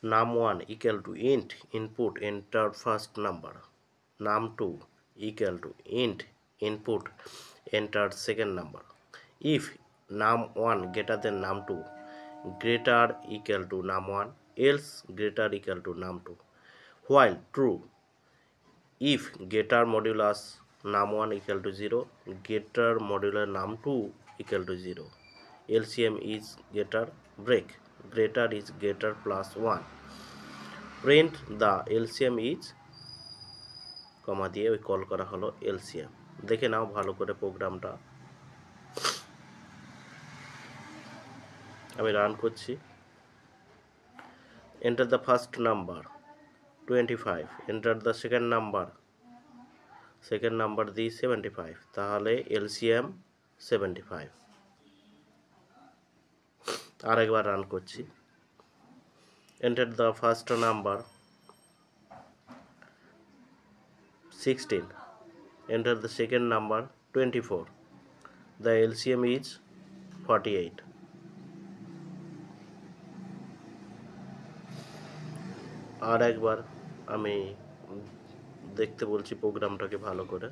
num1 equal to int input enter first number, num2 equal to int input enter second number. If num1 greater than num2, greater equal to num1, else greater equal to num2. While true, if greater modulus num1 equal to 0, greater modulus num2 equal to 0. LCM is greater, break, greater is greater plus 1. Print the LCM is কমা দিয়ে ওই call করা হলো LCM। দেখে নাও ভালো করে প্রোগ্রামটা, আমি run করছি। enter the first number 25, enter the second number দি 75, তাহলে LCM 75। আরেকবার রান করছি। enter the first number 16, enter the second number 24, the LCM is 48। আর একবার আমি দেখতে বলছি প্রোগ্রামটাকে ভালো করে।